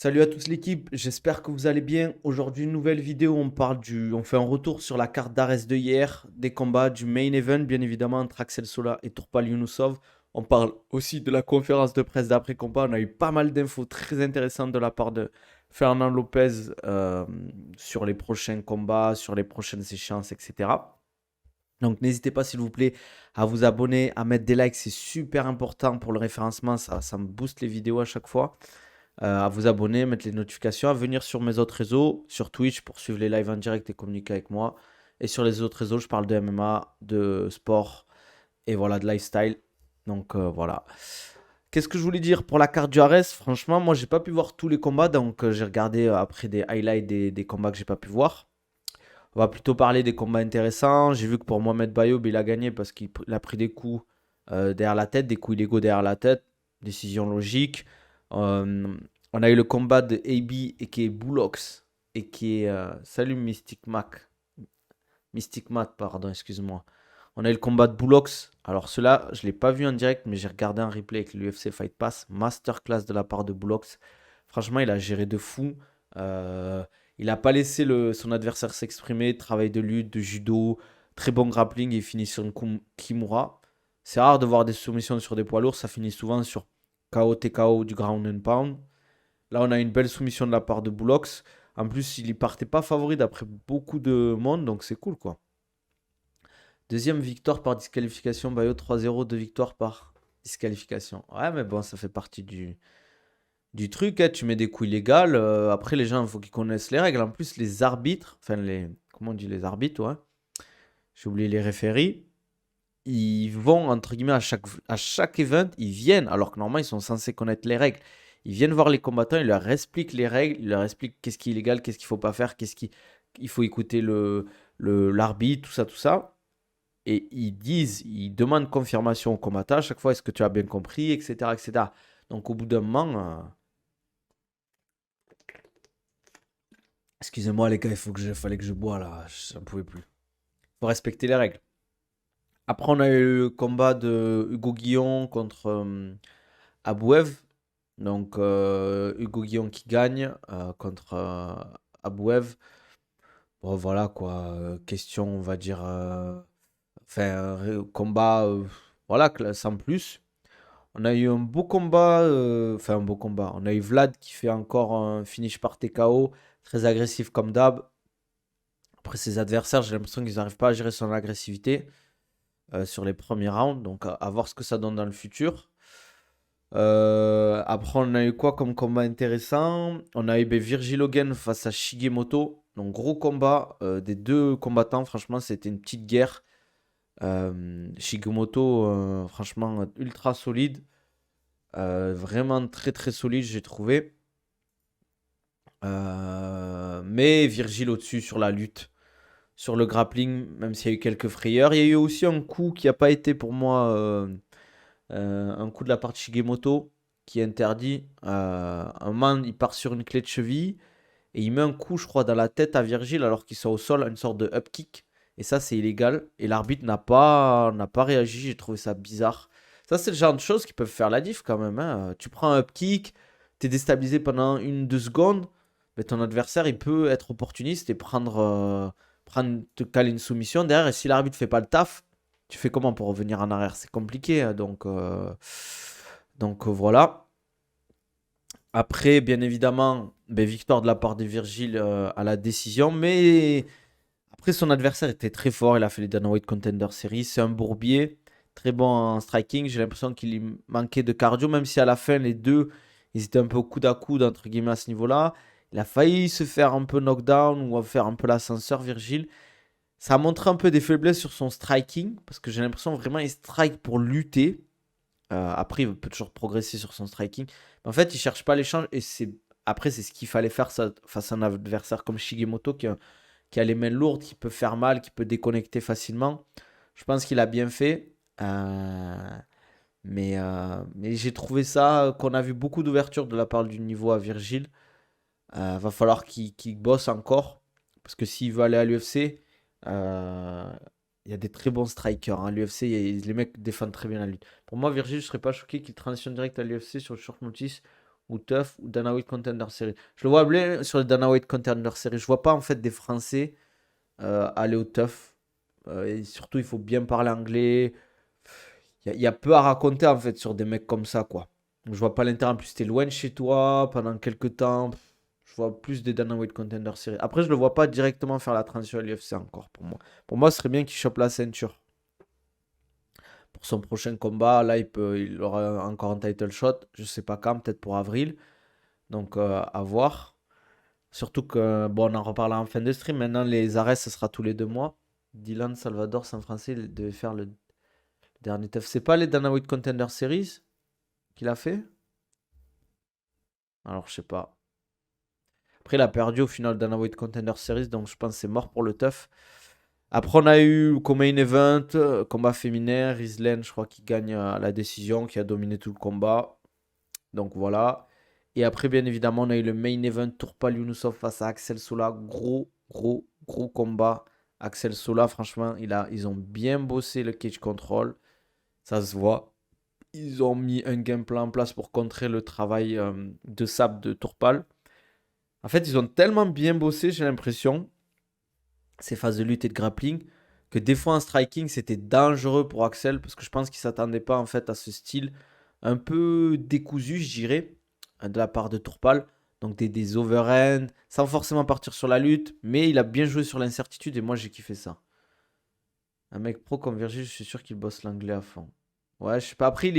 Salut à tous l'équipe, j'espère que vous allez bien. Aujourd'hui, une nouvelle vidéo, on fait un retour sur la carte d'Ares de hier, des combats du main event, bien évidemment, entre Axel Sola et Turpal Yunusov. On parle aussi de la conférence de presse d'après-combat. On a eu pas mal d'infos très intéressantes de la part de Fernand Lopez sur les prochains combats, sur les prochaines échéances, etc. Donc n'hésitez pas s'il vous plaît à vous abonner, à mettre des likes, c'est super important pour le référencement, ça me booste les vidéos à chaque fois. À vous abonner, mettre les notifications, à venir sur mes autres réseaux, sur Twitch pour suivre les lives en direct et communiquer avec moi. Et sur les autres réseaux, je parle de MMA, de sport et voilà, de lifestyle. Donc voilà. Qu'est-ce que je voulais dire pour la carte du Ares? Franchement, moi j'ai pas pu voir tous les combats, donc j'ai regardé après des highlights des combats que j'ai pas pu voir. On va plutôt parler des combats intéressants. J'ai vu que pour Mohamed Bayoub, il a gagné parce qu'il a pris des coups derrière la tête, des coups illégaux derrière la tête. Décision logique. Euh, on a eu le combat de AB et qui est Bullocks et qui est salut Mystic Mac. Mystic Matt, pardon, excuse-moi. On a eu le combat de Bullocks. Alors cela, je ne l'ai pas vu en direct, mais j'ai regardé un replay avec l'UFC Fight Pass. Masterclass de la part de Bullocks. Franchement, il a géré de fou. Euh, il n'a pas laissé son adversaire s'exprimer. Travail de lutte, de judo. Très bon grappling. Il finit sur une Kimura. C'est rare de voir des soumissions sur des poids lourds. Ça finit souvent sur KO, TKO du ground and pound. Là, on a une belle soumission de la part de Bullocks. En plus, il y partait pas favori d'après beaucoup de monde, donc c'est cool quoi. Deuxième victoire par disqualification, Bayo 3-0, deux victoires par disqualification. Ouais, mais bon, ça fait partie du truc, hein. Tu mets des coups illégaux. Après, les gens, il faut qu'ils connaissent les règles. En plus, les arbitres, enfin, comment on dit les arbitres, ouais. J'ai oublié les référies. Ils vont, entre guillemets, à chaque event, ils viennent, alors que normalement, ils sont censés connaître les règles. Ils viennent voir les combattants, ils leur expliquent les règles, ils leur expliquent qu'est-ce qui est illégal, qu'est-ce qu'il ne faut pas faire, il faut écouter l'arbitre, tout ça, tout ça. Et ils demandent confirmation au combattant à chaque fois, est-ce que tu as bien compris, etc., etc. Donc au bout d'un moment, excusez-moi les gars, fallait que je bois là, je n'en pouvais plus. Il faut respecter les règles. Après, on a eu le combat de Hugo Guillon contre Abouev. Donc Hugo Guillon qui gagne contre Abouev. Bon voilà quoi, question on va dire, enfin combat, voilà sans plus. On a eu un beau combat, enfin un beau combat. On a eu Vlad qui fait encore un finish par TKO, très agressif comme d'hab. Après ses adversaires, j'ai l'impression qu'ils n'arrivent pas à gérer son agressivité sur les premiers rounds. Donc à voir ce que ça donne dans le futur. Après, on a eu quoi comme combat intéressant? On a eu ben, Virgil Hogan face à Shigemoto. Donc, gros combat des deux combattants. Franchement, c'était une petite guerre. Shigemoto, franchement, ultra solide. Vraiment très très solide, j'ai trouvé. Mais Virgil au-dessus sur la lutte, sur le grappling, même s'il y a eu quelques frayeurs. Il y a eu aussi un coup qui n'a pas été pour moi un coup de la part de Shigemoto qui est interdit. Un man, il part sur une clé de cheville et il met un coup, je crois, dans la tête à Virgil alors qu'ils sont au sol, une sorte de up kick. Et ça, c'est illégal. Et l'arbitre n'a pas réagi. J'ai trouvé ça bizarre. Ça, c'est le genre de choses qui peuvent faire la diff quand même, hein. Tu prends un up kick, t'es déstabilisé pendant 1, 2 secondes. Mais ton adversaire, il peut être opportuniste et te caler une soumission derrière. Et si l'arbitre fait pas le taf, tu fais comment pour revenir en arrière? C'est compliqué, hein. Donc voilà. Après, bien évidemment, ben, victoire de la part de Virgil à la décision. Mais après, son adversaire était très fort. Il a fait les Dana White Contender Series. C'est un bourbier. Très bon en striking. J'ai l'impression qu'il lui manquait de cardio. Même si à la fin, les deux, ils étaient un peu au coude à coude, entre guillemets, à ce niveau-là. Il a failli se faire un peu knockdown ou faire un peu l'ascenseur, Virgil. Ça a montré un peu des faiblesses sur son striking. Parce que j'ai l'impression vraiment il strike pour lutter. Après, il peut toujours progresser sur son striking. Mais en fait, il cherche pas l'échange. Et après, c'est ce qu'il fallait faire face à un adversaire comme Shigemoto qui a les mains lourdes, qui peut faire mal, qui peut déconnecter facilement. Je pense qu'il a bien fait. Mais j'ai trouvé ça qu'on a vu beaucoup d'ouverture de la part du niveau à Virgile. Va falloir qu'il bosse encore. Parce que s'il veut aller à l'UFC, euh, il y a des très bons strikers, hein. Les mecs défendent très bien la lutte. Pour moi, Virgile, je serais pas choqué qu'il transitionne direct à l'UFC sur le short notice ou TUF ou Dana White Contender Series. Je le vois bien sur le Dana White Contender Series. Je vois pas en fait des Français aller au TUF. Et surtout, il faut bien parler anglais. Il y a peu à raconter en fait sur des mecs comme ça, quoi. Je vois pas l'intérêt. En plus, t'es loin de chez toi pendant quelques temps. Je vois plus des Dana White Contender Series. Après, je le vois pas directement faire la transition à l'UFC encore pour moi. Pour moi, ce serait bien qu'il chope la ceinture. Pour son prochain combat, là, il aura encore un title shot. Je sais pas quand, peut-être pour avril. Donc, à voir. Surtout que, bon, on en reparlera en fin de stream. Maintenant, les arrêts, ce sera tous les 2 mois. Dylan Salvador, c'est un Français, il devait faire le dernier TUF. C'est pas les Dana White Contender Series qu'il a fait? Alors, je sais pas. Après, il a perdu au final Dana White Contender Series, donc je pense que c'est mort pour le TUF. Après, on a eu comme main event, combat féminin, Rizlen, je crois, qui gagne la décision, qui a dominé tout le combat. Donc voilà. Et après, bien évidemment, on a eu le main event, Tourpal Younusov face à Axel Sola. Gros, gros, gros combat. Axel Sola, franchement, ils ont bien bossé le cage control. Ça se voit. Ils ont mis un game plan en place pour contrer le travail de sable de Tourpal. En fait, ils ont tellement bien bossé, j'ai l'impression, ces phases de lutte et de grappling, que des fois en striking, c'était dangereux pour Axel, parce que je pense qu'il ne s'attendait pas en fait à ce style un peu décousu, je dirais, de la part de Tourpal. Donc des overhands, sans forcément partir sur la lutte, mais il a bien joué sur l'incertitude et moi j'ai kiffé ça. Un mec pro comme Virgil, je suis sûr qu'il bosse l'anglais à fond. Ouais, je sais pas. Après,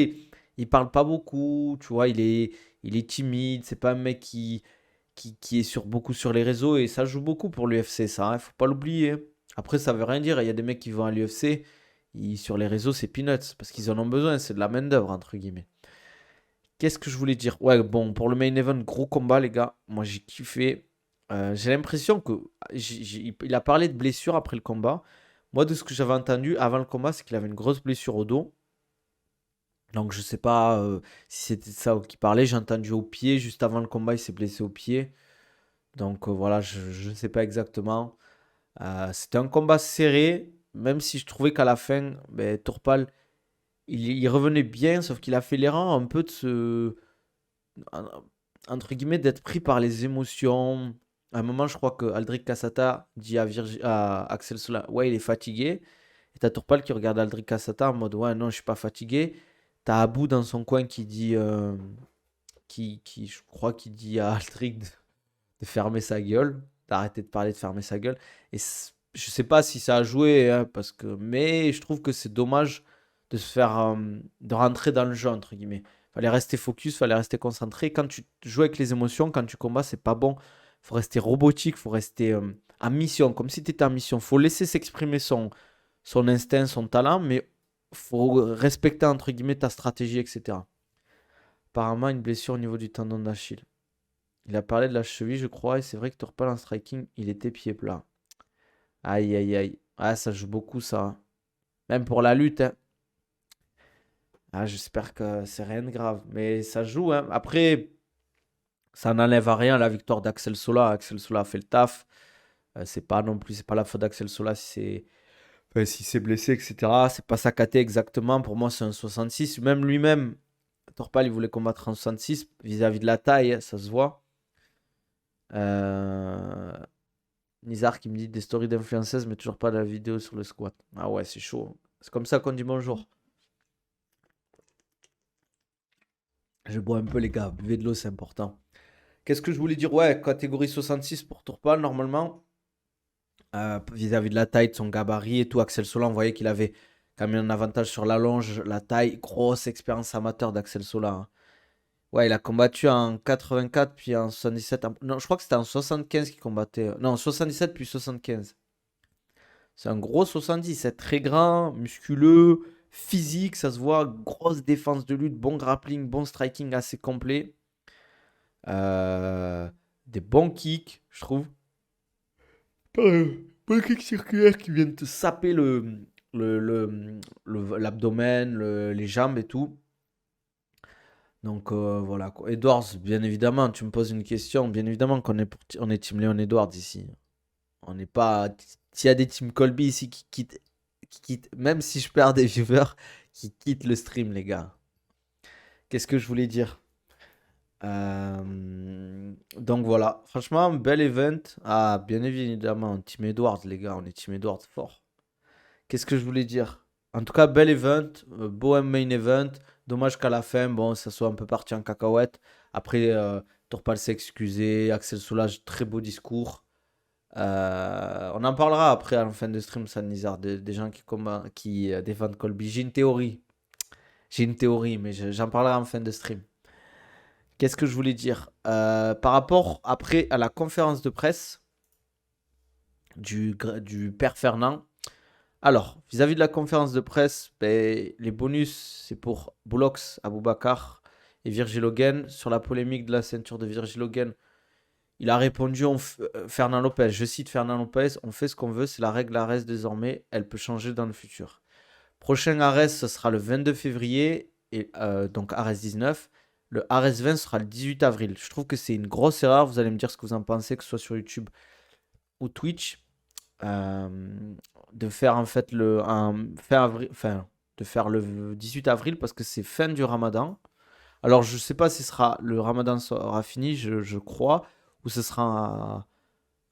il parle pas beaucoup, tu vois, il est timide, c'est pas un mec qui est beaucoup sur les réseaux et ça joue beaucoup pour l'UFC, ça, hein, faut pas l'oublier. Après, ça veut rien dire. Il y a des mecs qui vont à l'UFC, sur les réseaux, c'est peanuts parce qu'ils en ont besoin, c'est de la main-d'œuvre, entre guillemets. Qu'est-ce que je voulais dire? Ouais, bon, pour le main event, gros combat, les gars. Moi, j'ai kiffé. J'ai l'impression que il a parlé de blessure après le combat. Moi, de ce que j'avais entendu avant le combat, c'est qu'il avait une grosse blessure au dos. Donc, je sais pas si c'était ça qui parlait. J'ai entendu au pied. Juste avant le combat, il s'est blessé au pied. Donc voilà, je ne sais pas exactement. C'était un combat serré, même si je trouvais qu'à la fin, ben, Tourpal, il revenait bien, sauf qu'il a fait l'erreur un peu de en- entre guillemets, d'être pris par les émotions. À un moment, je crois que Aldric Cassata dit à Axel Sola, ouais, il est fatigué. Et t'as Tourpal qui regarde Aldric Cassata en mode, ouais, non, je suis pas fatigué. T'as Abou dans son coin qui dit, je crois, qui dit à Aldric de fermer sa gueule, d'arrêter de parler, de fermer sa gueule. Et je sais pas si ça a joué, hein, mais je trouve que c'est dommage de se faire, de rentrer dans le jeu, entre guillemets. Fallait rester focus, fallait rester concentré. Quand tu joues avec les émotions, quand tu combats, c'est pas bon. Faut rester robotique, faut rester en mission, comme si tu étais en mission. Faut laisser s'exprimer son instinct, son talent, mais faut respecter, entre guillemets, ta stratégie, etc. Apparemment, une blessure au niveau du tendon d'Achille. Il a parlé de la cheville, je crois, et c'est vrai que Torpal en striking, il était pied plat. Aïe, aïe, aïe. Ah, ça joue beaucoup, ça, hein. Même pour la lutte, hein. Ah, j'espère que c'est rien de grave. Mais ça joue, hein. Après, ça n'enlève à rien la victoire d'Axel Sola. Axel Sola a fait le taf. C'est pas non plus, c'est pas la faute d'Axel Sola si c'est blessé, etc. C'est pas sa KT exactement. Pour moi, c'est un 66. Même lui-même, Torpal, il voulait combattre en 66 vis-à-vis de la taille, hein, ça se voit. Euh, Nizar qui me dit des stories d'influenceuses, mais toujours pas de la vidéo sur le squat. Ah ouais, c'est chaud. C'est comme ça qu'on dit bonjour. Je bois un peu, les gars. Buvez de l'eau, c'est important. Qu'est-ce que je voulais dire? Ouais, catégorie 66 pour Tourpal, normalement. Vis-à-vis de la taille, de son gabarit et tout. Axel Sola, on voyait qu'il avait quand même un avantage sur la longe, la taille. Grosse expérience amateur d'Axel Sola, hein. Ouais, il a combattu en 84 puis en 77. Non, je crois que c'était en 75 qu'il combattait. Non, 77 puis 75. C'est un gros 70, c'est très grand, musculeux, physique, ça se voit, grosse défense de lutte, bon grappling, bon striking assez complet. Euh, des bons kicks, je trouve. Bons kicks circulaires qui viennent te saper l'abdomen, les jambes et tout. Donc voilà quoi. Edwards, bien évidemment, tu me poses une question. Bien évidemment qu'on est, on est Team Leon Edwards ici. On n'est pas. S'il y a des Team Colby ici qui quittent, même si je perds des viewers, qui quittent le stream, les gars. Qu'est-ce que je voulais dire? Donc voilà, franchement, bel event. Ah, bien évidemment, Team Edwards, les gars, on est Team Edwards fort. Qu'est-ce que je voulais dire? En tout cas, bel event, beau main event. Dommage qu'à la fin, bon, ça soit un peu parti en cacahuète. Après, Tourpal s'est excusé, Axel Soulage, très beau discours. On en parlera après à la fin de stream, ça Nizar, des gens qui défendent Colby. J'ai une théorie, mais j'en parlerai en fin de stream. Qu'est-ce que je voulais dire? Par rapport après à la conférence de presse du père Fernand. Alors, vis-à-vis de la conférence de presse, ben, les bonus, c'est pour Boulox, Aboubakar et Virgil Hogan. Sur la polémique de la ceinture de Virgil Hogan, il a répondu Fernand Lopez. Je cite Fernand Lopez, on fait ce qu'on veut, c'est la règle Ares désormais, elle peut changer dans le futur. Prochain Ares, ce sera le 22 février, et, donc Ares 19. Le Ares 20 sera le 18 avril. Je trouve que c'est une grosse erreur. Vous allez me dire ce que vous en pensez, que ce soit sur YouTube ou Twitch. euh, de faire en fait fin avril, enfin, de faire le 18 avril parce que c'est fin du Ramadan. Alors je sais pas si le Ramadan sera fini, je crois, ou ce sera,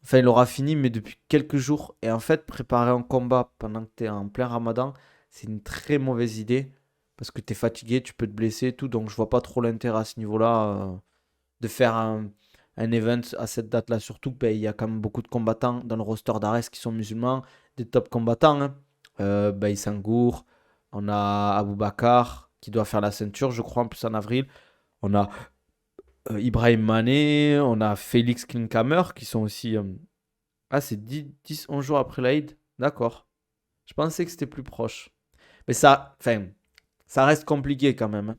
enfin il aura fini mais depuis quelques jours. Et en fait préparer un combat pendant que tu es en plein Ramadan, c'est une très mauvaise idée parce que tu es fatigué, tu peux te blesser et tout, donc je vois pas trop l'intérêt à ce niveau-là de faire un event à cette date-là. Surtout qu'il y a quand même beaucoup de combattants dans le roster d'Ares qui sont musulmans, des top combattants. Hein. Baïsangour, on a Aboubakar qui doit faire la ceinture, je crois, en plus en avril. On a Ibrahim Mané, on a Félix Klinkhammer qui sont aussi. Ah, c'est 10-11 jours après l'Aïd. D'accord. Je pensais que c'était plus proche. Mais ça, enfin, ça reste compliqué quand même. Hein.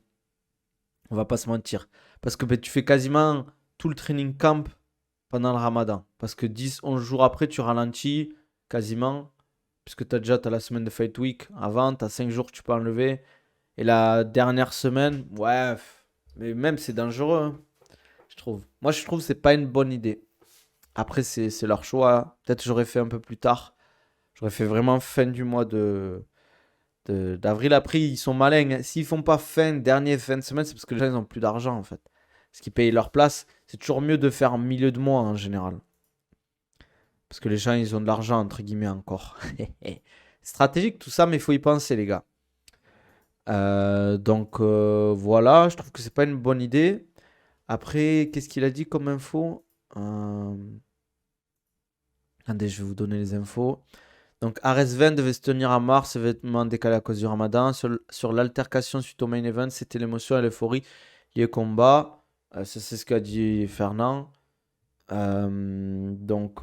On va pas se mentir. Parce que ben, tu fais quasiment tout le training camp pendant le ramadan. Parce que 10-11 jours après, tu ralentis quasiment. Puisque t'as la semaine de Fight Week avant, t'as 5 jours que tu peux enlever. Et la dernière semaine, ouais, mais même c'est dangereux, hein, je trouve. Moi, je trouve que c'est pas une bonne idée. Après, c'est leur choix. Peut-être j'aurais fait un peu plus tard. J'aurais fait vraiment fin du mois d'avril. Après, ils sont malins. Hein. S'ils font pas dernier fin de semaine, c'est parce que les gens ils ont plus d'argent en fait. Parce qu'ils payent leur place. C'est toujours mieux de faire en milieu de mois en général. Parce que les gens ils ont de l'argent entre guillemets encore. Stratégique tout ça, mais il faut y penser les gars. Donc voilà, je trouve que c'est pas une bonne idée. Après, qu'est-ce qu'il a dit comme info? Attendez, je vais vous donner les infos. Donc, Ares 20 devait se tenir en mars, événement décalé à cause du ramadan. Sur l'altercation suite au main event, c'était l'émotion et l'euphorie liées au combat. Ça, c'est ce qu'a dit Fernand. Donc,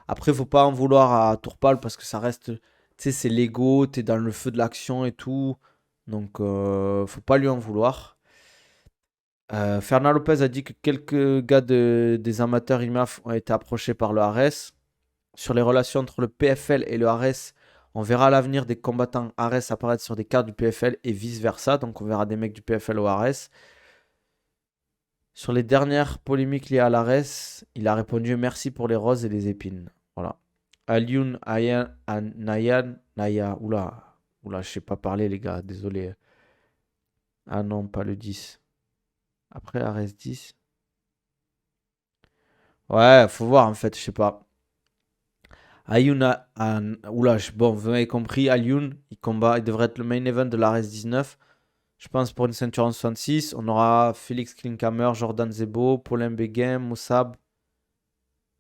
après, faut pas en vouloir à Tourpal parce que ça reste, tu sais, c'est l'ego, t'es dans le feu de l'action et tout. Donc, faut pas lui en vouloir. Fernand Lopez a dit que quelques gars des amateurs IMAF ont été approchés par le Ares. Sur les relations entre le PFL et le Ares, on verra à l'avenir des combattants Ares apparaître sur des cartes du PFL et vice-versa. Donc on verra des mecs du PFL au Ares. Sur les dernières polémiques liées à l'Ares, il a répondu merci pour les roses et les épines. Voilà. Alioun Nayan, Naya, oula, je sais pas parler les gars, désolé. Ah non, pas le 10. Après Ares 10. Ouais, faut voir en fait, je sais pas. Alioun, bon, vous m'avez compris, Alioun, il devrait être le main event de l'Ares 19. Je pense pour une ceinture en 66, on aura Félix Klinkhammer, Jordan Zebo, Paulin Beghem, Moussab,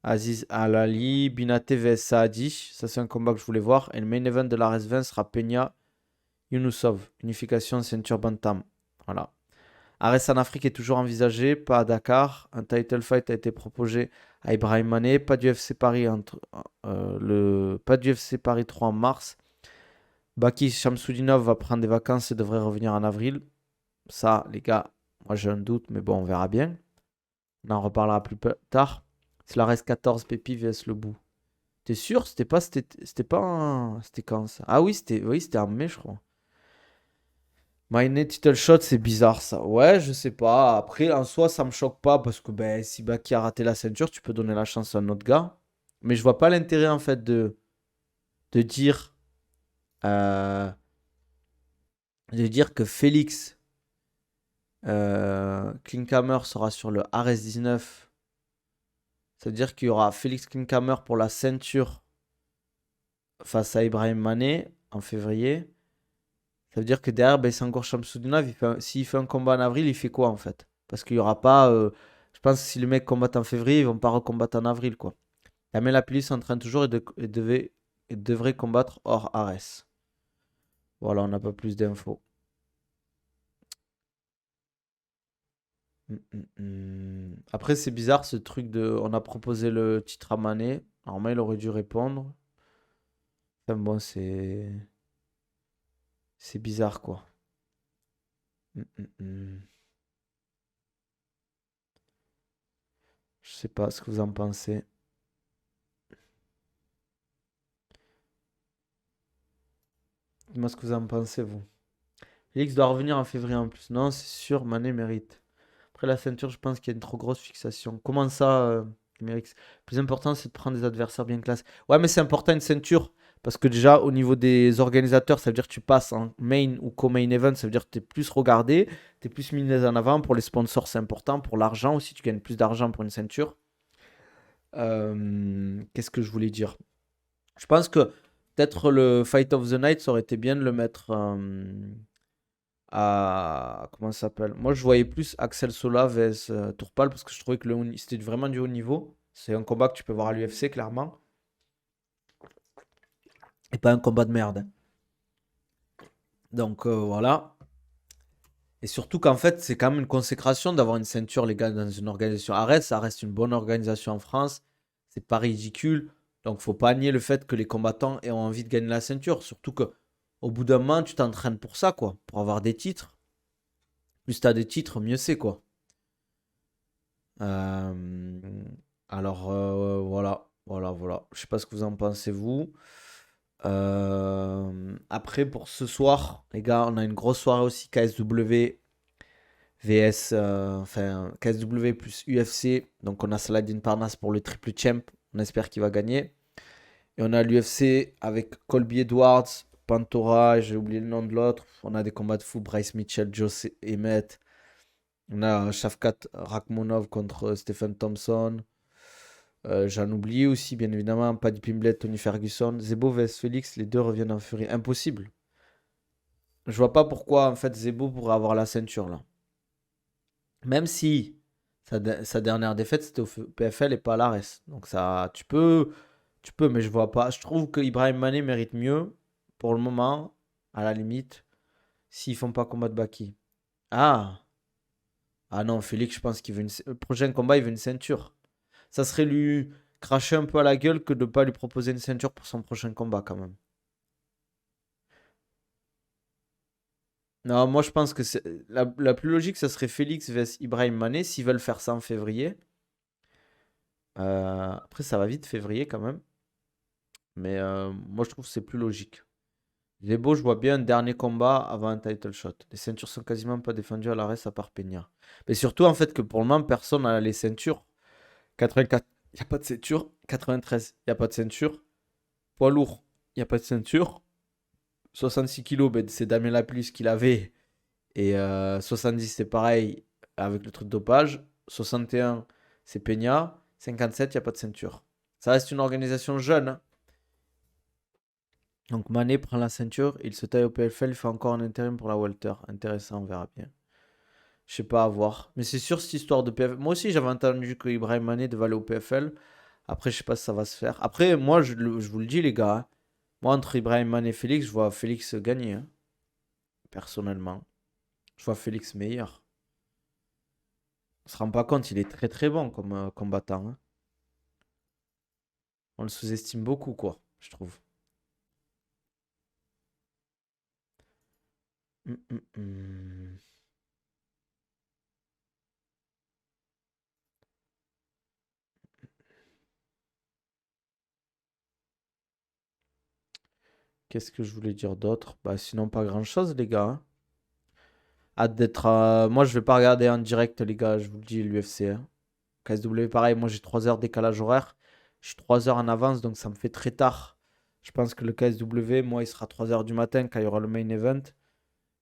Aziz Alali, Binate vs Saadi. Ça, c'est un combat que je voulais voir. Et le main event de la RS20 sera Peña Yunusov. Unification ceinture Bantam. Voilà. Ares en Afrique est toujours envisagé, pas à Dakar. Un title fight a été proposé à Ibrahim Mané. Pas du FC Paris, pas du FC Paris 3 en mars. Baki Shamsudinov va prendre des vacances et devrait revenir en avril. Ça, les gars, moi j'ai un doute, mais bon, on verra bien. On en reparlera plus tard. C'est la RS 14 Pépi vs le bout. T'es sûr? C'était quand ça? Ah oui, c'était en mai, je crois. My title shot, c'est bizarre ça. Ouais, je sais pas. Après, en soi, ça me choque pas parce que ben, si Baki a raté la ceinture, tu peux donner la chance à un autre gars. Mais je vois pas l'intérêt en fait de dire, euh, de dire que Félix Klinkhammer sera sur le RS19. Ça veut dire qu'il y aura Félix Klinkhammer pour la ceinture face à Ibrahim Mané en février. Ça veut dire que derrière, ben, Sangor Shamsudinov, s'il fait un combat en avril, il fait quoi en fait? Parce qu'il n'y aura pas. Je pense que si le mec combat en février, ils vont pas recombattre en avril, quoi. Kamel Apili s'entraîne toujours et devrait combattre hors Ares. Voilà, on n'a pas plus d'infos. Après, c'est bizarre ce truc de. On a proposé le titre à Mané. Normalement, il aurait dû répondre. Enfin bon, c'est. C'est bizarre, quoi. Hum, hum, hum. Je sais pas ce que vous en pensez. Dis-moi ce que vous en pensez, vous. Félix doit revenir en février en plus. Non, c'est sûr, Mané mérite. Après la ceinture, je pense qu'il y a une trop grosse fixation. Comment ça, Mérix? Le plus important, c'est de prendre des adversaires bien classés. Ouais, mais c'est important une ceinture. Parce que déjà, au niveau des organisateurs, ça veut dire que tu passes en main ou co-main event. Ça veut dire que tu es plus regardé, tu es plus mis en avant. Pour les sponsors, c'est important. Pour l'argent aussi, tu gagnes plus d'argent pour une ceinture. Qu'est-ce que je voulais dire? Je pense que peut-être le Fight of the Night, ça aurait été bien de le mettre à. Comment ça s'appelle? Moi, je voyais plus Axel Sola vs Tourpal parce que je trouvais que c'était vraiment du haut niveau. C'est un combat que tu peux voir à l'UFC, clairement. Et pas un combat de merde. Donc voilà. Et surtout qu'en fait, c'est quand même une consécration d'avoir une ceinture, les gars, dans une organisation. Arrête, ça reste une bonne organisation en France. C'est pas ridicule. Donc faut pas nier le fait que les combattants aient envie de gagner la ceinture. Surtout que au bout d'un moment, tu t'entraînes pour ça, quoi. Pour avoir des titres. Plus t'as des titres, mieux c'est, quoi. Euh, alors voilà, voilà, voilà. Je sais pas ce que vous en pensez vous. Après pour ce soir, les gars, on a une grosse soirée aussi KSW vs enfin KSW plus UFC. Donc on a Saladin Parnasse pour le triple champ. On espère qu'il va gagner. Et on a l'UFC avec Colby Edwards, Pantora, j'ai oublié le nom de l'autre. On a des combats de fou, Bryce Mitchell, Joe Emmett. On a Shavkat Rakhmonov contre Stephen Thompson. J'en oublie aussi, bien évidemment, Paddy Pimblett, Tony Ferguson. Zebo vs Félix, les deux reviennent en furie. Impossible. Je vois pas pourquoi, en fait, Zebo pourrait avoir la ceinture, là. Même si sa dernière défaite, c'était au PFL et pas à l'ARES. Donc ça, tu peux, mais je vois pas. Je trouve que Ibrahim Mané mérite mieux, pour le moment, à la limite, s'ils font pas combat de Baki. Ah! Ah non, Félix, je pense qu'il veut le prochain combat, il veut une ceinture. Ça serait lui cracher un peu à la gueule que de ne pas lui proposer une ceinture pour son prochain combat quand même. Non, moi je pense que la plus logique, ça serait Félix vs Ibrahim Mané s'ils veulent faire ça en février. Après, ça va vite février quand même. Mais moi je trouve que c'est plus logique. Il est beau, je vois bien un dernier combat avant un title shot. Les ceintures sont quasiment pas défendues à l'arrêt à part Peña. Mais surtout en fait que pour le moment, personne n'a les ceintures. 84, il n'y a pas de ceinture. 93, il n'y a pas de ceinture. Poids lourd, il n'y a pas de ceinture. 66 kilos, ben, c'est Damien Laplus qui l'avait. Et 70, c'est pareil avec le truc de dopage. 61, c'est Peña. 57, il n'y a pas de ceinture. Ça reste une organisation jeune, hein. Donc Mané prend la ceinture, il se taille au PFL, il fait encore un intérim pour la Welter. Intéressant, on verra bien. Je sais pas à voir. Mais c'est sûr cette histoire de PFL. Moi aussi j'avais entendu que Ibrahim Mané devait aller au PFL. Après je sais pas si ça va se faire. Après moi je vous le dis les gars, hein. Moi entre Ibrahim Mané et Félix, je vois Félix gagner, hein, personnellement. Je vois Félix meilleur. On se rend pas compte, il est très très bon comme combattant, hein. On le sous-estime beaucoup quoi, je trouve. Hum, hum, hum. Qu'est-ce que je voulais dire d'autre? Bah sinon pas grand-chose les gars, hein. Hâte d'être. Moi, je vais pas regarder en direct, les gars, je vous le dis, l'UFC, hein. KSW, pareil, moi j'ai 3 heures décalage horaire. Je suis 3 heures en avance, donc ça me fait très tard. Je pense que le KSW, moi, il sera 3 heures du matin quand il y aura le main event.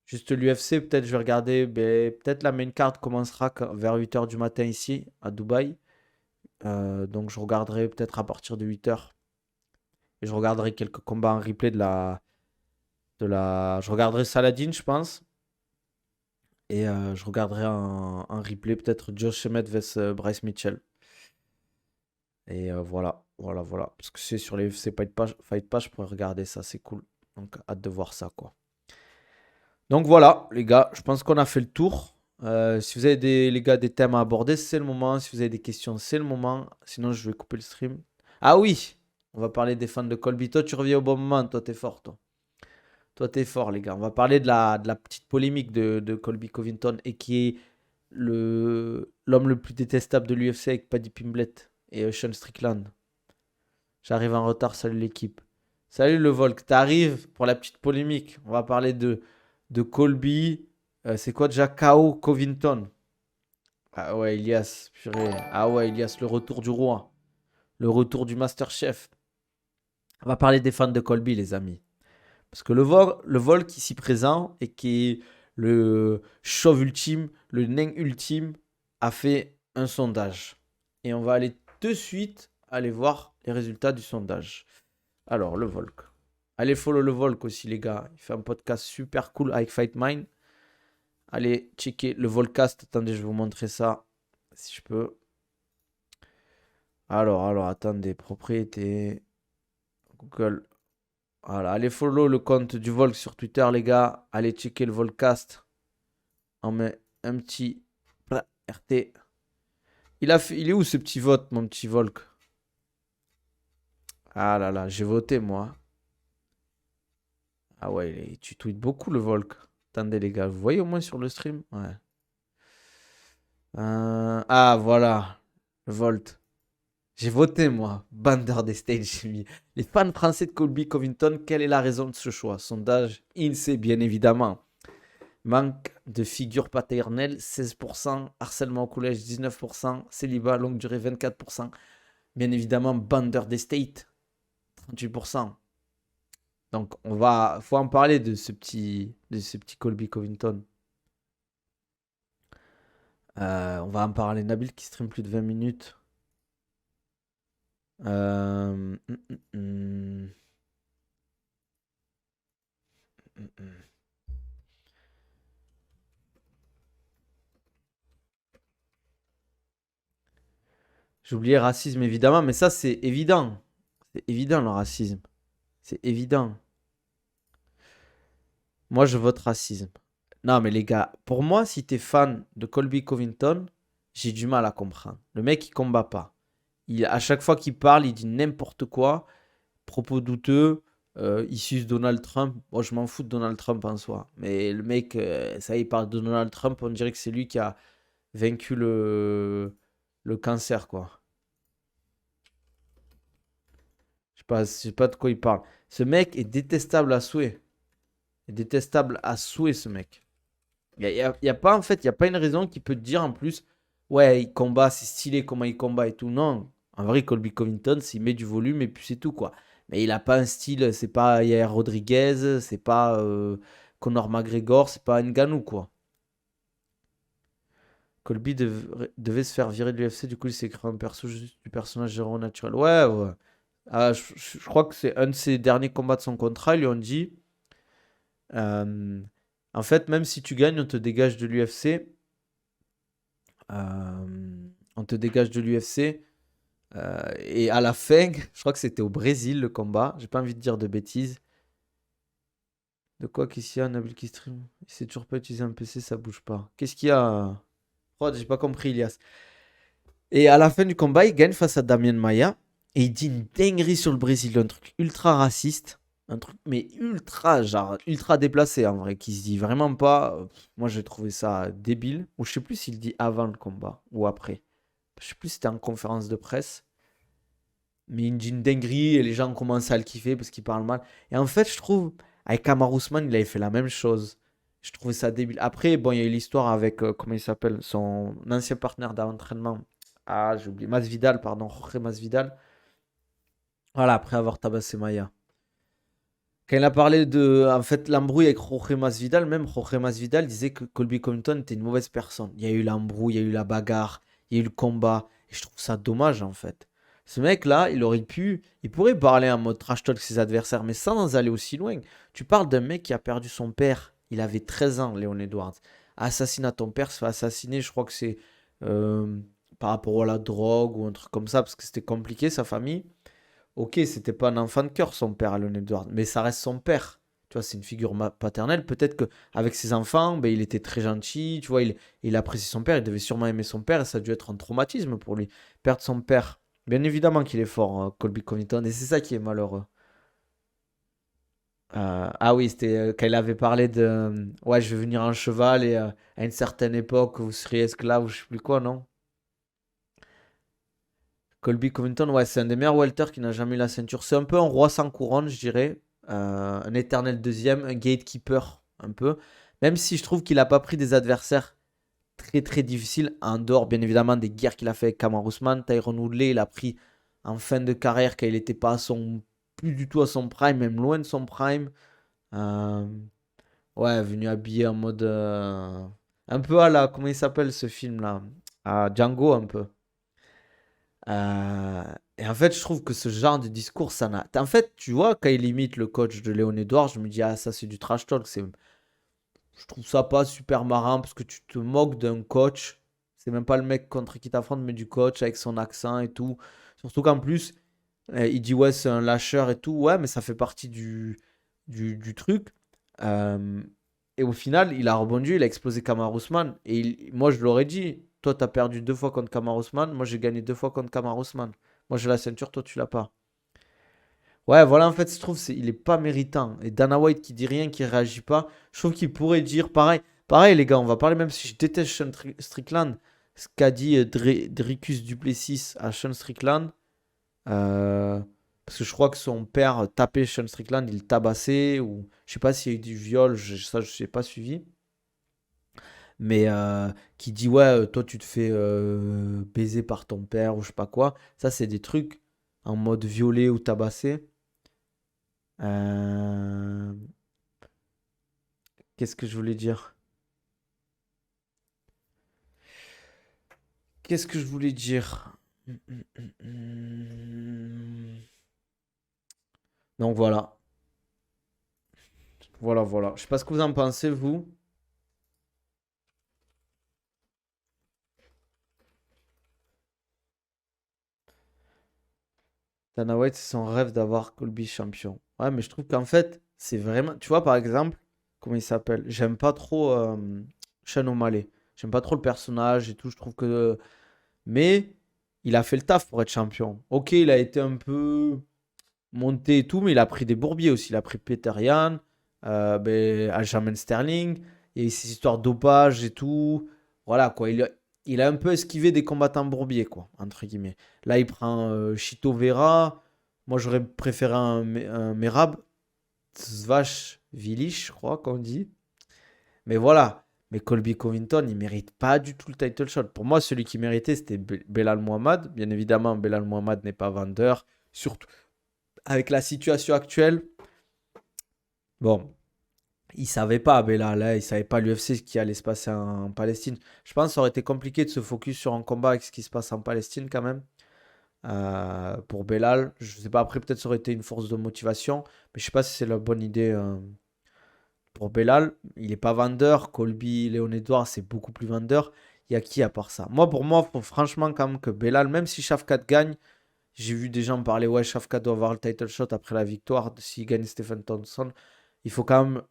Juste l'UFC, peut-être je vais regarder. Ben, peut-être la main card commencera vers 8 h du matin ici, à Dubaï. Donc je regarderai peut-être à partir de 8 h. Et je regarderai quelques combats en replay Je regarderai Saladin, je pense. Et je regarderai en replay peut-être Josh Emmett vs Bryce Mitchell. Et voilà, voilà, voilà. Parce que c'est sur les UFC Fight Pass, je pourrais regarder ça, c'est cool. Donc hâte de voir ça, quoi. Donc voilà, les gars, je pense qu'on a fait le tour. Si vous avez les gars, des thèmes à aborder, c'est le moment. Si vous avez des questions, c'est le moment. Sinon, je vais couper le stream. Ah oui, on va parler des fans de Colby. Toi, tu reviens au bon moment. Toi, t'es fort, toi. Toi, t'es fort, les gars. On va parler de la petite polémique de Colby Covington et qui est l'homme le plus détestable de l'UFC avec Paddy Pimblett et Sean Strickland. J'arrive en retard, salut l'équipe. Salut le Volk, t'arrives pour la petite polémique. On va parler de Colby. C'est quoi déjà KO Covington? Ah ouais, Elias, purée. Ah ouais, Elias, le retour du roi. Le retour du Master Chef. On va parler des fans de Colby, les amis. Parce que le Volk ici présent et qui est le chauve ultime, le nain ultime, a fait un sondage. Et on va aller de suite aller voir les résultats du sondage. Alors, le Volk. Allez follow le Volk aussi, les gars. Il fait un podcast super cool avec Fight Mind. Allez checker le Volcast. Attendez, je vais vous montrer ça, si je peux. Alors, attendez. Propriété. Google. Voilà, allez follow le compte du Volk sur Twitter, les gars. Allez checker le Volcast. On met un petit RT. Il est où ce petit vote, mon petit Volk? Ah là là, j'ai voté, moi. Ah ouais, tu tweets beaucoup, le Volk. Attendez, les gars, vous voyez au moins sur le stream? Ouais. Ah, voilà. Le Volt. J'ai voté, moi. Bander des Stages, j'ai mis. Les fans français de Colby Covington, quelle est la raison de ce choix? Sondage INSEE, bien évidemment. Manque de figure paternelle, 16%. Harcèlement au collège, 19%. Célibat, longue durée, 24%. Bien évidemment, Bander des States, 38%. Donc, faut en parler de ce petit Colby Covington. On va en parler. Nabil qui stream plus de 20 minutes. Euh, hum, hum, hum. J'ai oublié racisme, évidemment, mais ça, c'est évident. C'est évident, le racisme. C'est évident. Moi, je vote racisme. Non, mais les gars, pour moi, si t'es fan de Colby Covington, j'ai du mal à comprendre. Le mec, il combat pas. À chaque fois qu'il parle, il dit n'importe quoi. Propos douteux. Il suce Donald Trump. Moi, je m'en fous de Donald Trump en soi. Mais le mec, ça, il parle de Donald Trump. On dirait que c'est lui qui a vaincu le cancer, quoi. Je sais pas de quoi il parle. Ce mec est détestable à souhait. Il est détestable à souhait, ce mec. Il y a pas, en fait, il y a pas une raison qui peut te dire en plus, ouais, il combat, c'est stylé comment il combat et tout. Non, en vrai, Colby Covington, s'il met du volume et puis c'est tout, quoi. Mais il a pas un style, c'est pas Yair Rodriguez, c'est pas Conor McGregor, c'est pas Ngannou, quoi. Colby devait se faire virer de l'UFC, du coup, il s'est créé un perso juste du personnage héros naturel. Ouais, ouais. Ah, je crois que c'est un de ses derniers combats de son contrat. Ils lui ont dit euh, en fait, même si tu gagnes, on te dégage de l'UFC. On te dégage de l'UFC. Et à la fin, je crois que c'était au Brésil le combat. J'ai pas envie de dire de bêtises. De quoi qu'est-ce qu'il y a, Nabil qui stream? Il sait toujours pas utiliser un PC, ça bouge pas. Qu'est-ce qu'il y a? Oh, j'ai pas compris, Ilias. Et à la fin du combat, il gagne face à Damien Maia. Et il dit une dinguerie sur le Brésil, un truc ultra raciste. Un truc, mais ultra, genre, ultra déplacé en vrai, qui se dit vraiment pas. Moi, j'ai trouvé ça débile. Ou je sais plus s'il dit avant le combat ou après. Je sais plus si c'était en conférence de presse. Mais il dit une dinguerie et les gens commencent à le kiffer parce qu'il parle mal. Et en fait, je trouve, avec Kamar Ousmane, il avait fait la même chose. Je trouvais ça débile. Après, bon, il y a eu l'histoire avec, comment il s'appelle, son ancien partenaire d'entraînement. Ah, j'ai oublié. Masvidal, pardon. Jorge Masvidal. Voilà, après avoir tabassé Maya. Quand il a parlé de, en fait, l'embrouille avec Jorge Masvidal, même Jorge Masvidal disait que Colby Covington était une mauvaise personne. Il y a eu l'embrouille, il y a eu la bagarre, il y a eu le combat. Et je trouve ça dommage, en fait. Ce mec-là, il pourrait parler en mode trash talk ses adversaires, mais sans aller aussi loin. Tu parles d'un mec qui a perdu son père. Il avait 13 ans, Léon Edwards. Assassiner ton père, se fait assassiner, je crois que c'est euh, par rapport à la drogue ou un truc comme ça, parce que c'était compliqué, sa famille. Ok, c'était pas un enfant de cœur, son père, Alan Edward, mais ça reste son père. Tu vois, c'est une figure paternelle. Peut-être qu'avec ses enfants, ben, il était très gentil. Tu vois, il apprécie son père. Il devait sûrement aimer son père. Et ça a dû être un traumatisme pour lui. Perdre son père. Bien évidemment qu'il est fort, Colby Covington. Et c'est ça qui est malheureux. Ah oui, c'était quand il avait parlé de ouais, je vais venir en cheval et à une certaine époque, vous seriez esclave ou je sais plus quoi, non? Colby Covington, ouais, c'est un des meilleurs welters qui n'a jamais eu la ceinture. C'est un peu un roi sans couronne, je dirais. Un éternel deuxième, un gatekeeper, un peu. Même si je trouve qu'il n'a pas pris des adversaires très très difficiles, en dehors bien évidemment des guerres qu'il a fait avec Kamaru Usman. Tyron Woodley, il a pris en fin de carrière quand il n'était pas à son, plus du tout à son prime, même loin de son prime. Euh, ouais, venu habillé en mode. Un peu à la. Comment il s'appelle ce film là? À Django un peu. Euh, et en fait, je trouve que ce genre de discours, ça n'a. En fait, tu vois, quand il imite le coach de Léon Edouard, je me dis, ah, ça, c'est du trash talk. Je trouve ça pas super marrant parce que tu te moques d'un coach. C'est même pas le mec contre qui t'affronte, mais du coach avec son accent et tout. Surtout qu'en plus, il dit, ouais, c'est un lâcheur et tout. Ouais, mais ça fait partie du truc. Euh, et au final, il a rebondi, il a explosé Kamaru Usman. Et moi, je l'aurais dit, toi, t'as perdu 2 fois contre Kamaru Usman. Moi, j'ai gagné 2 fois contre Kamaru Usman. Moi, j'ai la ceinture, toi, tu l'as pas. Ouais, voilà, en fait, je trouve il est pas méritant. Et Dana White qui dit rien, qui réagit pas, je trouve qu'il pourrait dire pareil. Pareil, les gars, on va parler, même si je déteste Sean Strickland, ce qu'a dit Dricus Duplessis à Sean Strickland. euh, Parce que je crois que son père tapait Sean Strickland, il le tabassait, ou je sais pas s'il y a eu du viol, ça, je sais pas suivi. Mais qui dit, ouais, toi, tu te fais baiser par ton père, ou je sais pas quoi. Ça, c'est des trucs en mode violé ou tabassé. Euh, Qu'est-ce que je voulais dire? Qu'est-ce que je voulais dire? Donc voilà. Voilà, voilà. Je sais pas ce que vous en pensez, vous. Dana White, c'est son rêve d'avoir Colby champion. Ouais, mais je trouve qu'en fait, c'est vraiment. Tu vois, par exemple, comment il s'appelle? J'aime pas trop Sean O'Malley. J'aime pas trop le personnage et tout. Je trouve que. Mais il a fait le taf pour être champion. Ok, il a été un peu monté et tout, mais il a pris des bourbiers aussi. Il a pris Peter Yan, Aljamain Sterling. Il y a eu ces histoires de dopage et tout. Voilà, quoi. Il a un peu esquivé des combattants bourbiers, quoi, entre guillemets. Là, il prend Chito Vera. Moi, j'aurais préféré un Merab. Zvachvili, je crois qu'on dit. Mais voilà. Mais Colby Covington, il mérite pas du tout le title shot. Pour moi, celui qui méritait, c'était Belal Muhammad. Bien évidemment, Belal Muhammad n'est pas vendeur. Surtout avec la situation actuelle. Bon, il savait pas, Belal, là, il savait pas l'UFC ce qui allait se passer en Palestine. Je pense que ça aurait été compliqué de se focus sur un combat avec ce qui se passe en Palestine quand même. Pour Belal, je sais pas, après peut-être ça aurait été une force de motivation, mais je sais pas si c'est la bonne idée pour Belal. Il est pas vendeur, Colby, Léon Edouard, c'est beaucoup plus vendeur. Il y a qui à part ça? Moi, pour moi, faut franchement quand même que Belal, même si Shafkat gagne, j'ai vu des gens parler, ouais, Shafkat doit avoir le title shot après la victoire s'il gagne Stephen Thompson. Il faut quand même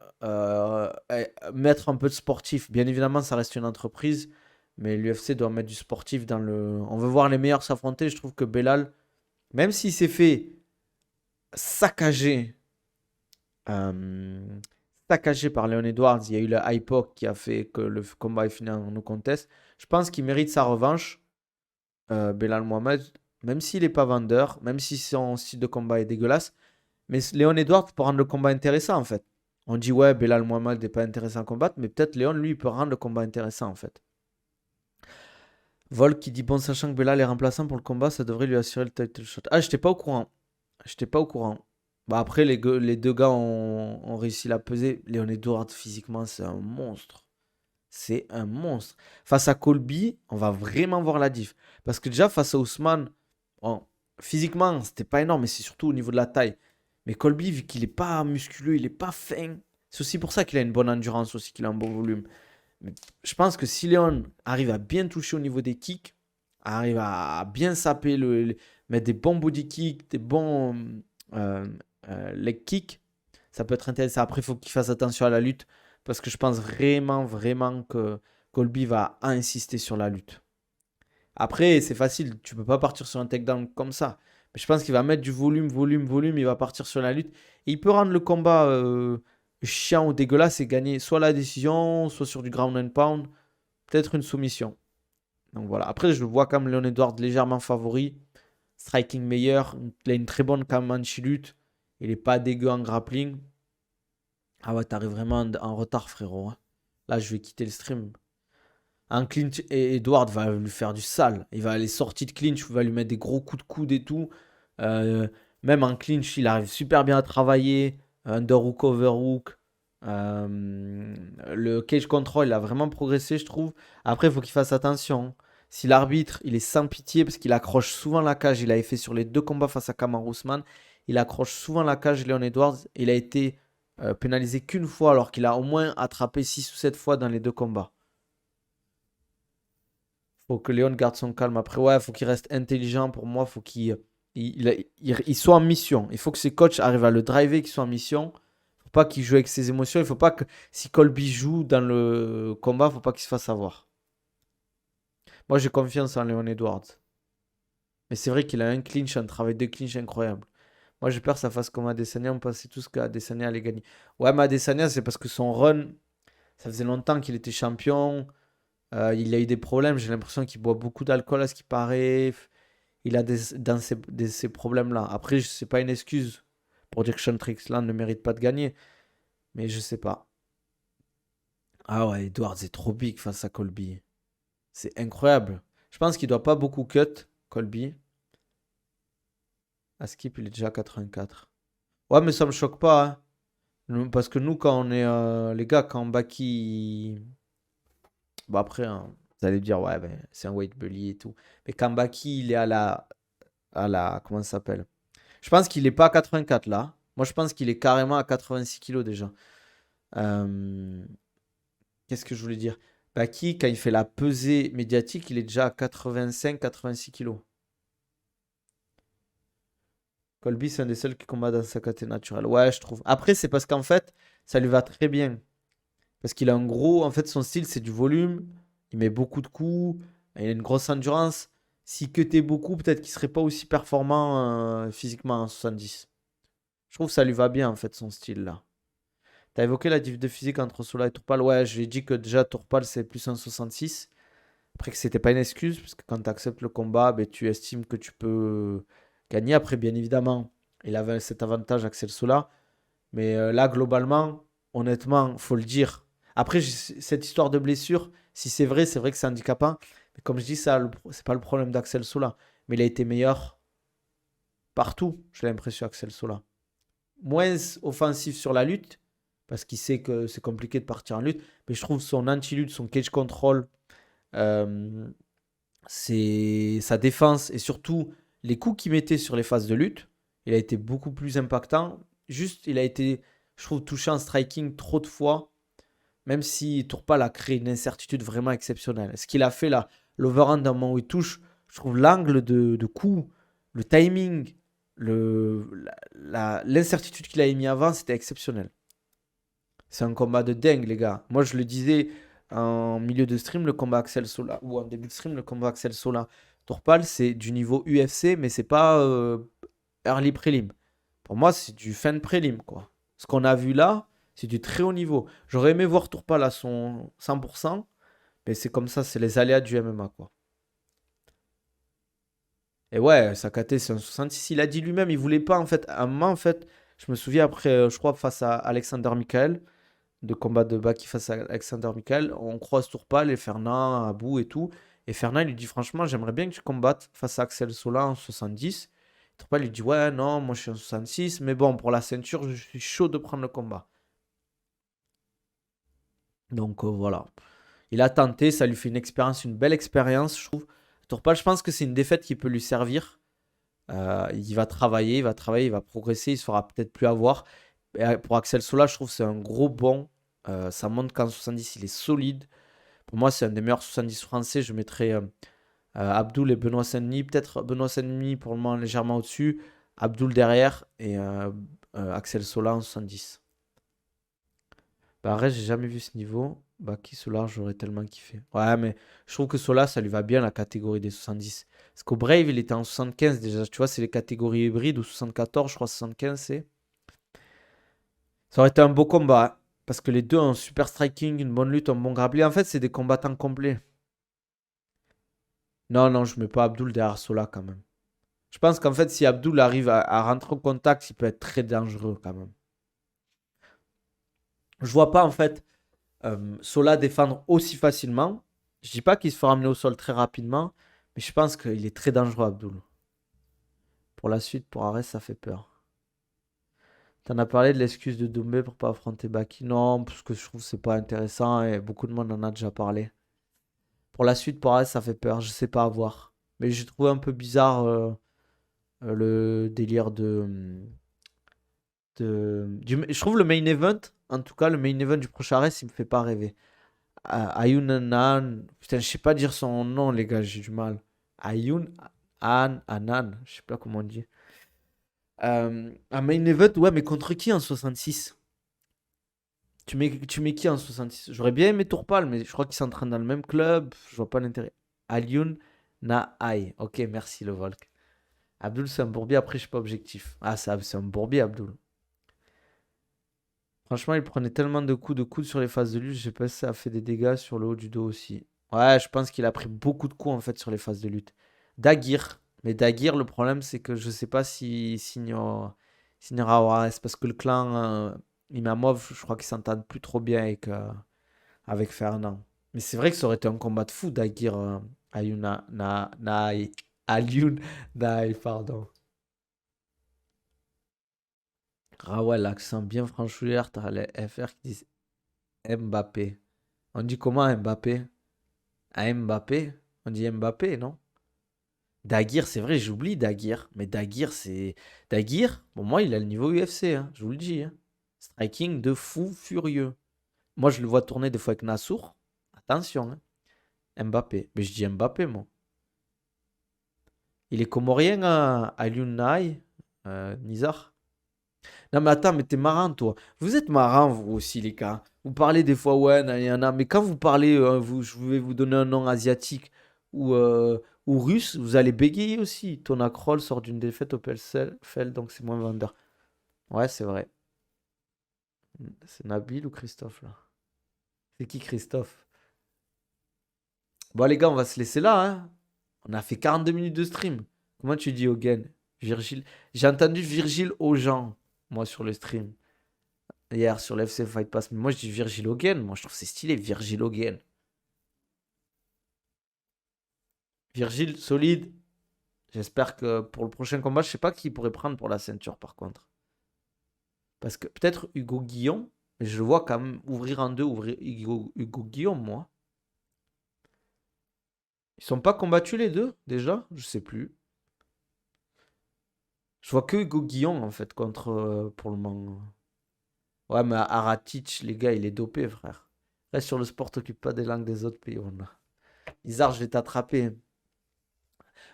mettre un peu de sportif. Bien évidemment, ça reste une entreprise, mais l'UFC doit mettre du sportif dans le. On veut voir les meilleurs s'affronter. Je trouve que Belal, même s'il s'est fait saccager, euh, saccagé par Leon Edwards, il y a eu le IPOC qui a fait que le combat est fini en no contest. Je pense qu'il mérite sa revanche. Belal Mohamed, même s'il n'est pas vendeur, même si son style de combat est dégueulasse, mais Léon Edwards peut rendre le combat intéressant en fait. On dit ouais, Belal Mohamed n'est pas intéressant à combattre, mais peut-être Léon, lui, il peut rendre le combat intéressant en fait. Volk qui dit bon, sachant que Belal est remplaçant pour le combat, ça devrait lui assurer le title shot. Ah, j'étais pas au courant. J'étais pas au courant. Bah après, les deux gars ont réussi la pesée. Leon Edwards, physiquement, c'est un monstre. C'est un monstre. Face à Colby, on va vraiment voir la diff. Parce que déjà, face à Ousmane, bon, physiquement, c'était pas énorme, mais c'est surtout au niveau de la taille. Mais Colby, vu qu'il est pas musculeux, il est pas fin. C'est aussi pour ça qu'il a une bonne endurance, aussi qu'il a un bon volume. Mais je pense que si Léon arrive à bien toucher au niveau des kicks, arrive à bien saper, mettre des bons body kicks, des bons euh, leg kicks, ça peut être intéressant. Après, il faut qu'il fasse attention à la lutte parce que je pense vraiment, vraiment que Colby va insister sur la lutte. Après, c'est facile, tu peux pas partir sur un takedown comme ça. Mais je pense qu'il va mettre du volume, volume, volume, il va partir sur la lutte. Et il peut rendre le combat chiant ou dégueulasse et gagner soit la décision, soit sur du ground and pound, peut-être une soumission. Donc voilà. Après, je le vois comme Leon Edwards légèrement favori. Striking meilleur. Il a une très bonne Comanche lutte. Il est pas dégueu en grappling. Ah ouais, t'arrives vraiment en retard, frérot, hein. Là, je vais quitter le stream. Un clinch, et Edward va lui faire du sale. Il va aller sortir de clinch, il va lui mettre des gros coups de coude et tout. Euh, Même en clinch, il arrive super bien à travailler. Underhook, overhook. Le cage control, il a vraiment progressé, je trouve. Après, il faut qu'il fasse attention. Si l'arbitre, il est sans pitié, parce qu'il accroche souvent la cage, il avait fait sur les deux combats face à Kamaru Usman, il accroche souvent la cage, Leon Edwards. Il a été pénalisé qu'une fois, alors qu'il a au moins attrapé 6 ou 7 fois dans les deux combats. Faut que Léon garde son calme. Après, ouais, faut qu'il reste intelligent. Pour moi, faut qu'il soit en mission. Il faut que ses coachs arrivent à le driver, qu'il soit en mission. Faut pas qu'il joue avec ses émotions. Il faut pas que si Colby joue dans le combat, faut pas qu'il se fasse avoir. Moi, j'ai confiance en Léon Edwards. Mais c'est vrai qu'il a un clinch, un travail de clinch incroyable. Moi, j'ai peur que ça fasse comme Adesanya. On pensait tous qu'Adesanya allait gagner. Ouais, mais Adesanya, c'est parce que son run, ça faisait longtemps qu'il était champion. Il a eu des problèmes. J'ai l'impression qu'il boit beaucoup d'alcool à ce qui paraît. Il a ces problèmes-là. Après, c'est pas une excuse pour dire que Sean Strickland ne mérite pas de gagner. Mais je sais pas. Ah ouais, Edwards est trop big face à Colby. C'est incroyable. Je pense qu'il doit pas beaucoup cut, Colby. À skip, il est déjà à 84. Ouais, mais ça me choque pas, hein. Parce que nous, quand on est. Les gars, quand Baki. Bon, après, hein, vous allez me dire, ouais, ben, c'est un weight bully et tout. Mais quand Baki, il est comment ça s'appelle? Je pense qu'il est pas à 84 là. Moi, je pense qu'il est carrément à 86 kilos déjà. Euh, Qu'est-ce que je voulais dire? Baki, quand il fait la pesée médiatique, il est déjà à 85-86 kilos. Colby, c'est un des seuls qui combat dans sa catégorie naturelle. Ouais, je trouve. Après, c'est parce qu'en fait, ça lui va très bien. Parce qu'il a un gros. En fait, son style, c'est du volume. Il met beaucoup de coups. Il a une grosse endurance. Si que t'es beaucoup, peut-être qu'il serait pas aussi performant physiquement en 70. Je trouve que ça lui va bien, en fait, son style là. T'as évoqué la diff de physique entre Sola et Tourpal. Ouais, je lui ai dit que déjà Tourpal c'est plus un 66. Après que c'était pas une excuse, parce que quand tu acceptes le combat, ben, tu estimes que tu peux gagner. Après, bien évidemment, il avait cet avantage Axel Sola. Mais là, globalement, honnêtement, faut le dire. Après, cette histoire de blessure, si c'est vrai que c'est handicapant. Mais comme je dis, ça, c'est pas le problème d'Axel Sola. Mais il a été meilleur partout, j'ai l'impression, Axel Sola. Moins offensif sur la lutte, parce qu'il sait que c'est compliqué de partir en lutte. Mais je trouve son anti-lutte, son cage control, euh, sa défense et surtout les coups qu'il mettait sur les phases de lutte, il a été beaucoup plus impactant. Juste, il a été, je trouve, touché en striking trop de fois, même si Tourpal a créé une incertitude vraiment exceptionnelle. Ce qu'il a fait là, l'overhand, un moment où il touche, je trouve l'angle de coup, le timing, l'incertitude qu'il a émis avant, c'était exceptionnel. C'est un combat de dingue, les gars. Moi, je le disais en milieu de stream, le combat Axel Sola, ou en début de stream, le combat Axel Sola Tourpal, c'est du niveau UFC, mais c'est pas early prelim. Pour moi, c'est du fin de prélim, quoi. Ce qu'on a vu là, c'est du très haut niveau. J'aurais aimé voir Tourpal à son 100%, mais c'est comme ça, c'est les aléas du MMA, quoi. Et ouais, Sakaté, c'est un 66. Il a dit lui-même, il voulait pas, en fait, à un moment, en fait, je me souviens après, je crois, face à Alexander Michael, de combat de Baki face à Alexander Michael, on croise Tourpal et Fernand à bout et tout. Et Fernand il lui dit franchement, j'aimerais bien que tu combattes face à Axel Sola en 70. Tourpal lui dit ouais, non, moi je suis en 66, mais bon, pour la ceinture, je suis chaud de prendre le combat. Donc voilà. Il a tenté, ça lui fait une expérience, une belle expérience, je trouve. Tourpal, je pense que c'est une défaite qui peut lui servir. Il va travailler, il va progresser, il se fera peut-être plus avoir. Et pour Axel Sola, je trouve que c'est un gros bond. Ça montre qu'en 70, il est solide. Pour moi, c'est un des meilleurs 70 français. Je mettrais Abdul et Benoît Saint-Denis. Peut-être Benoît Saint-Denis pour le moment légèrement au-dessus. Abdul derrière et Axel Sola en 70. Bah, arrête, j'ai jamais vu ce niveau. Bah, qui Solar, j'aurais tellement kiffé. Ouais, mais je trouve que Solar, ça lui va bien la catégorie des 70. Parce qu'au Brave, il était en 75 déjà. Tu vois, c'est les catégories hybrides ou 74, je crois 75, c'est. Ça aurait été un beau combat, hein. Parce que les deux ont un super striking, une bonne lutte, un bon grappling. En fait, c'est des combattants complets. Non, non, je mets pas Abdul derrière Sola quand même. Je pense qu'en fait, si Abdul arrive à rentrer en contact, il peut être très dangereux quand même. Je vois pas en fait Sola défendre aussi facilement. Je dis pas qu'il se fera amener au sol très rapidement, mais je pense qu'il est très dangereux, Abdul. Pour la suite, pour Arès, ça fait peur. T'en as parlé de l'excuse de Doumbé pour pas affronter Baki. Non, parce que je trouve que c'est pas intéressant et beaucoup de monde en a déjà parlé. Pour la suite, pour Arès, ça fait peur. Je sais pas à voir. Mais j'ai trouvé un peu bizarre le délire je trouve le main event, en tout cas le main event du prochain Arès, il me fait pas rêver. Ayun putain, je sais pas dire son nom, les gars, j'ai du mal. Ayun Anan, je sais pas comment on dit. Un main event, ouais, mais contre qui en 66? Tu mets qui en 66? J'aurais bien aimé Tourpal, mais je crois qu'ils s'entraînent dans le même club. Je vois pas l'intérêt. Ayun Naai. Ok, merci le Volk. Abdul, c'est un bourbier, après, je suis pas objectif. Ah, c'est un bourbier, Abdul. Franchement, il prenait tellement de coups sur les phases de lutte, je sais pas si ça a fait des dégâts sur le haut du dos aussi. Ouais, je pense qu'il a pris beaucoup de coups en fait sur les phases de lutte. Dagir. Mais Dagir, le problème, c'est que je sais pas si signera Juarez parce que le clan Imamov, je crois qu'ils s'entendent plus trop bien avec Fernand. Mais c'est vrai que ça aurait été un combat de fou, Dagir Alioune Naï, pardon. Ah ouais, l'accent bien franchouillard, t'as les FR qui disent Mbappé. On dit comment Mbappé? À Mbappé? On dit Mbappé, non? Dagir, c'est vrai, j'oublie Dagir. Mais Dagir, c'est. Dagir, pour moi, il a le niveau UFC, hein, je vous le dis, hein. Striking de fou furieux. Moi, je le vois tourner des fois avec Nassour. Attention, hein. Mbappé. Mais je dis Mbappé, moi. Il est comorien à Lyonnais, Nizar. Non, mais attends, mais t'es marrant, toi. Vous êtes marrant, vous aussi, les gars. Vous parlez des fois, ouais, il y en a. Mais quand vous parlez, je vais vous donner un nom asiatique ou russe, vous allez bégayer aussi. Tona Kroll sort d'une défaite au PLFL, donc c'est moins vendeur. Ouais, c'est vrai. C'est Nabil ou Christophe, là? C'est qui, Christophe? Bon, les gars, on va se laisser là, hein. On a fait 42 minutes de stream. Comment tu dis, Hogan? Virgile. J'ai entendu Virgile Aujean, moi, sur le stream. Hier sur l'FC Fight Pass. Mais moi, je dis Virgil Hogan. Moi, je trouve que c'est stylé, Virgil Hogan. Virgil, solide. J'espère que pour le prochain combat, je sais pas qui pourrait prendre pour la ceinture, par contre. Parce que peut-être Hugo Guillon. Mais je le vois quand même ouvrir en deux, ouvrir Hugo Guillaume, moi. Ils sont pas combattus les deux, déjà? Je sais plus. Je vois que Hugo Guillon, en fait, contre pour le moment. Ouais, mais Aratic, les gars, il est dopé, frère. Reste sur le sport, t'occupe pas des langues des autres pays. Voilà. Isard, je vais t'attraper.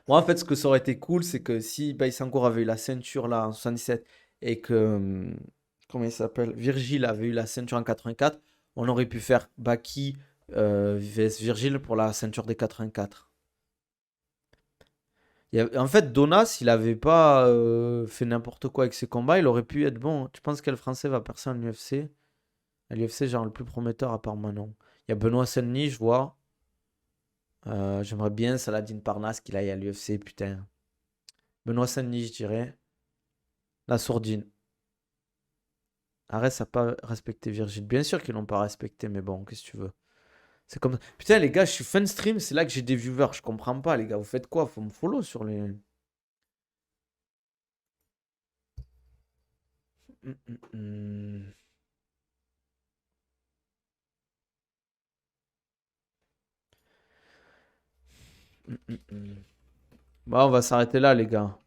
Moi, en fait, ce que ça aurait été cool, c'est que si Baïsangour avait eu la ceinture là en 77 et que, comment il s'appelle, Virgile avait eu la ceinture en 84, on aurait pu faire Baki vs Virgile pour la ceinture des 84. En fait, Dona, s'il avait pas fait n'importe quoi avec ses combats, il aurait pu être bon. Tu penses quel Français va percer en UFC? À l'UFC, genre le plus prometteur à part Manon. Il y a Benoît Saint-Denis, je vois. J'aimerais bien Saladin Parnasse qu'il aille à l'UFC, putain. Benoît Saint-Denis, je dirais. La sourdine. Arrête, ça n'a pas respecté Virgile. Bien sûr qu'ils l'ont pas respecté, mais bon, qu'est-ce que tu veux? C'est comme. Putain, les gars, je suis fan stream, c'est là que j'ai des viewers. Je comprends pas, les gars. Vous faites quoi? Faut me follow sur les. Hum, hum, hum. Bon, on va s'arrêter là, les gars.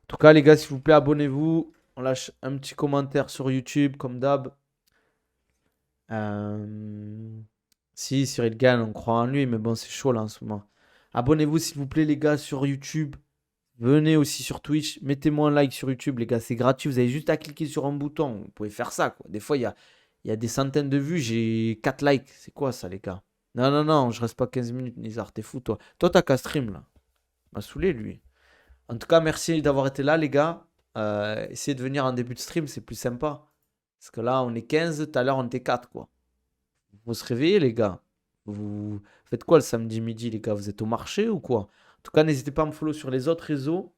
En tout cas, les gars, s'il vous plaît, abonnez-vous. On lâche un petit commentaire sur YouTube, comme d'hab. Euh, Si, Cyril Gann, on croit en lui, mais bon, c'est chaud là en ce moment. Abonnez-vous, s'il vous plaît, les gars, sur YouTube. Venez aussi sur Twitch. Mettez-moi un like sur YouTube, les gars. C'est gratuit. Vous avez juste à cliquer sur un bouton. Vous pouvez faire ça, quoi. Des fois, il y a des centaines de vues. J'ai 4 likes. C'est quoi ça, les gars? Non, non, non. Je reste pas 15 minutes, Nizar. T'es fou, toi. Toi, t'as qu'à stream, là. M'a saoulé, lui. En tout cas, merci d'avoir été là, les gars. Essayez de venir en début de stream. C'est plus sympa. Parce que là, on est 15. Tout à l'heure, on était 4, quoi. Vous se réveillez, les gars. Vous faites quoi le samedi midi, les gars? Vous êtes au marché ou quoi? En tout cas, n'hésitez pas à me follow sur les autres réseaux.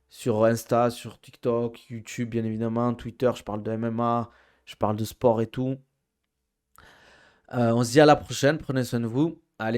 Sur Insta, sur TikTok, YouTube, bien évidemment, Twitter, je parle de MMA, je parle de sport et tout. On se dit à la prochaine, prenez soin de vous.